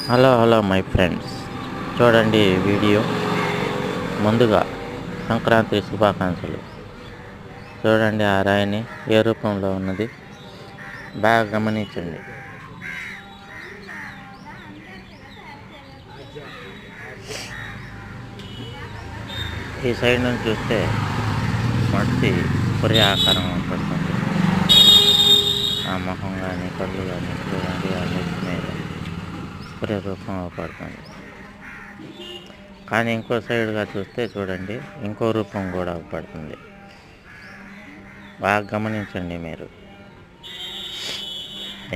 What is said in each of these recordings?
Hello my friends, చూడండి ఈ video. ముందుగా సంక్రాంతి శుభాకాంక్షలు. చూడండి ఆ రాయిని ఏ రూపంలో ఉన్నది బాగా గమనించండి. ఈ సైడ్ నుంచి చూస్తే మట్టి పొరి ఆకారం పడుతుంది. ఆ మొహం కానీ కళ్ళు కానీ చూడండి ఆ నెత్తి మీద పొరి రూపం పడుతుంది. కానీ ఇంకో సైడ్గా చూస్తే చూడండి ఇంకో రూపం కూడా పడుతుంది. బాగా గమనించండి మీరు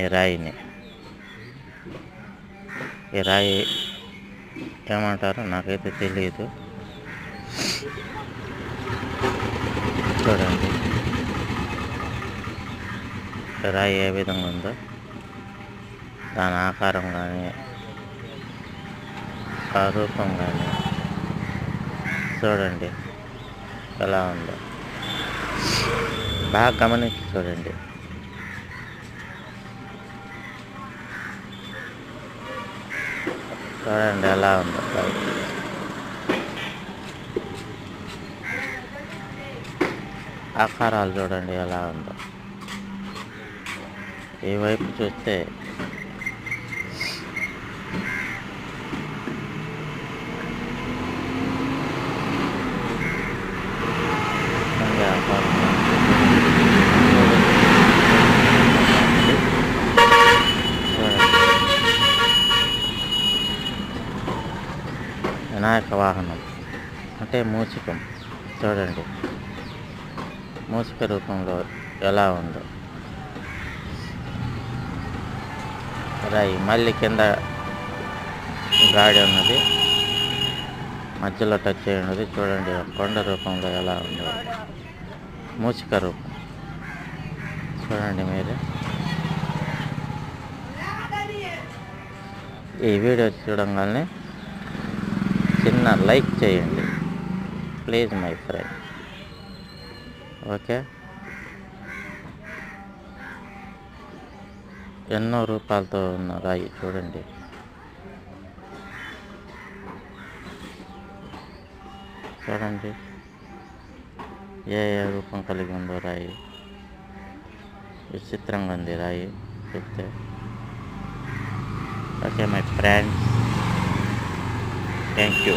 ఈ రాయిని. ఈ రాయి ఏమంటారో నాకైతే తెలియదు. చూడండి రాయి ఏ విధంగా ఉందో, దాని ఆకారం కానీ ఆ రూపం కానీ చూడండి ఎలా ఉందో. బాగా గమనించి చూడండి. చూడండి ఎలా ఉందో. ఆకారాలు చూడండి ఎలా ఉందో. ఈ వైపు చూస్తే వినాయక వాహనం అంటే మూషికం. చూడండి మూషిక రూపంలో ఎలా ఉందో రాయి. మళ్ళీ కింద గాడి ఉన్నది, మధ్యలో టచ్ అయి ఉన్నది. చూడండి కొండ రూపంలో ఎలా ఉందో మూషిక రూపం. చూడండి మీరు. ఈ వీడియో చూడంగానే చిన్న లైక్ చేయండి ప్లీజ్ మై ఫ్రెండ్. ఓకే, ఎన్నో రూపాలతో ఉన్న రాయి చూడండి. చూడండి ఏ రూపం కలిగి ఉందో రాయి. విచిత్రంగా ఉంది రాయి చూస్తే. Okay my friends, thank you.